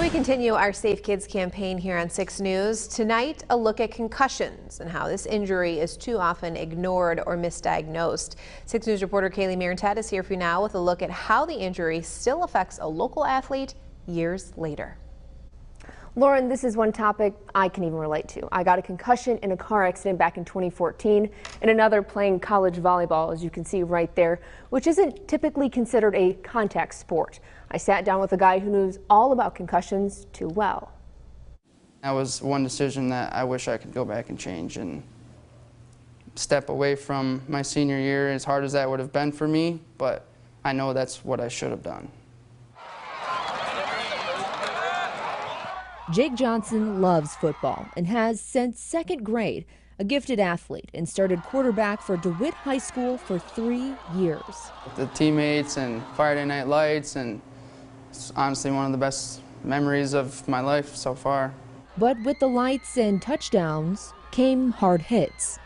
We continue our Safe Kids campaign here on 6 News. Tonight, a look at concussions and how this injury is too often ignored or misdiagnosed. 6 News reporter KALIE MARANTETTE is here for you now with a look at how the injury still affects a local athlete years later. Lauren, this is one topic I can even relate to. I got a concussion in a car accident back in 2014 and another playing college volleyball, as you can see right there, which isn't typically considered a contact sport. I sat down with a guy who knows all about concussions too well. That was one decision that I wish I could go back and change and step away from my senior year, as hard as that would have been for me, but I know that's what I should have done. Jake Johnson loves football and has since second grade, a gifted athlete, and started quarterback for DeWitt High School for 3 years. The teammates and Friday Night Lights, and it's honestly one of the best memories of my life so far. But with the lights and touchdowns came hard hits.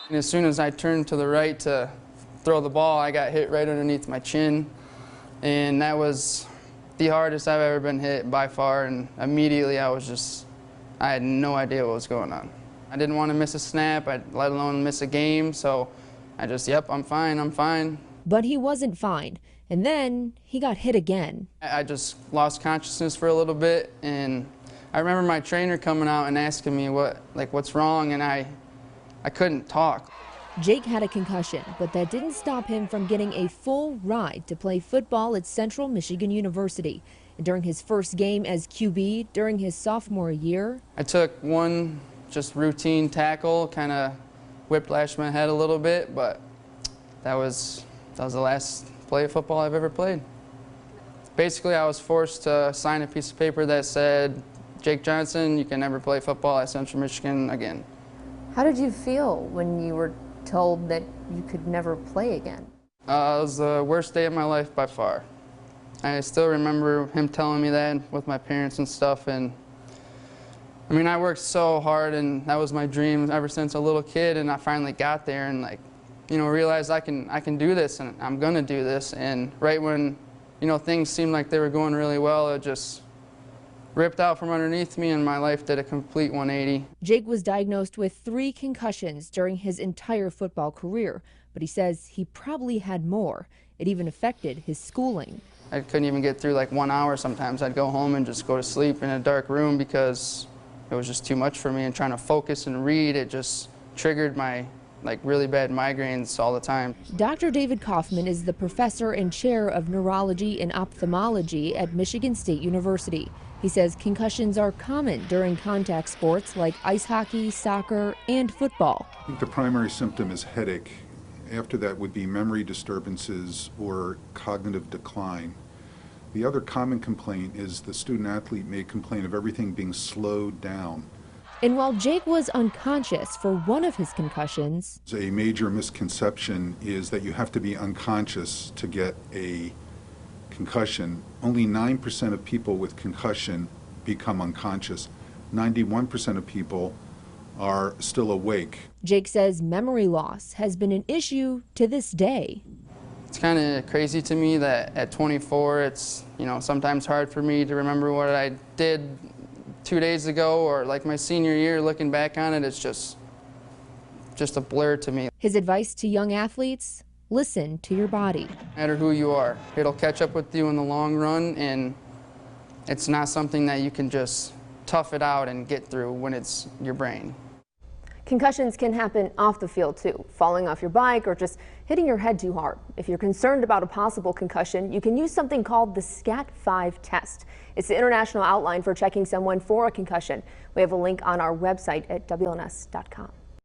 And as soon as I turned to the right to throw the ball, I got hit right underneath my chin. And that was the hardest I've ever been hit by far, and immediately I had no idea what was going on. I didn't want to miss a snap, let alone miss a game, so I just, yep, I'm fine, I'm fine. But he wasn't fine, and then he got hit again. I just lost consciousness for a little bit, and I remember my trainer coming out and asking me what's wrong, and I couldn't talk. Jake had a concussion, but that didn't stop him from getting a full ride to play football at Central Michigan University. And during his first game as QB during his sophomore year, I took one just routine tackle, kind of whiplashed my head a little bit, but that was the last play of football I've ever played. Basically, I was forced to sign a piece of paper that said, "Jake Johnson, you can never play football at Central Michigan again." How did you feel when you were told that you could never play again? It was the worst day of my life by far. I still remember him telling me that with my parents and stuff, and I mean, I worked so hard, and that was my dream ever since a little kid, and I finally got there and realized I can do this, and I'm gonna do this. And right when things seemed like they were going really well, it just ripped out from underneath me, and my life did a complete 180. Jake was diagnosed with 3 concussions during his entire football career, but he says he probably had more. It even affected his schooling. I couldn't even get through 1 hour sometimes. I'd go home and just go to sleep in a dark room because it was just too much for me, and trying to focus and read, it just triggered my really bad migraines all the time. Dr. David Kaufman is the professor and chair of neurology and ophthalmology at Michigan State University. He says concussions are common during contact sports like ice hockey, soccer, and football. I think the primary symptom is headache. After that would be memory disturbances or cognitive decline. The other common complaint is the student athlete may complain of everything being slowed down. And while Jake was unconscious for one of his concussions, a major misconception is that you have to be unconscious to get a concussion. Only 9% of people with concussion become unconscious. 91% of people are still awake. Jake says memory loss has been an issue to this day. It's kind of crazy to me that at 24, it's sometimes hard for me to remember what I did 2 days ago, or my senior year. Looking back on it, it's just a blur to me. His advice to young athletes: listen to your body. No matter who you are, it'll catch up with you in the long run, and it's not something that you can just tough it out and get through when it's your brain. Concussions can happen off the field too, falling off your bike or just hitting your head too hard. If you're concerned about a possible concussion, you can use something called the SCAT-5 test. It's the international outline for checking someone for a concussion. We have a link on our website at WLNS.com.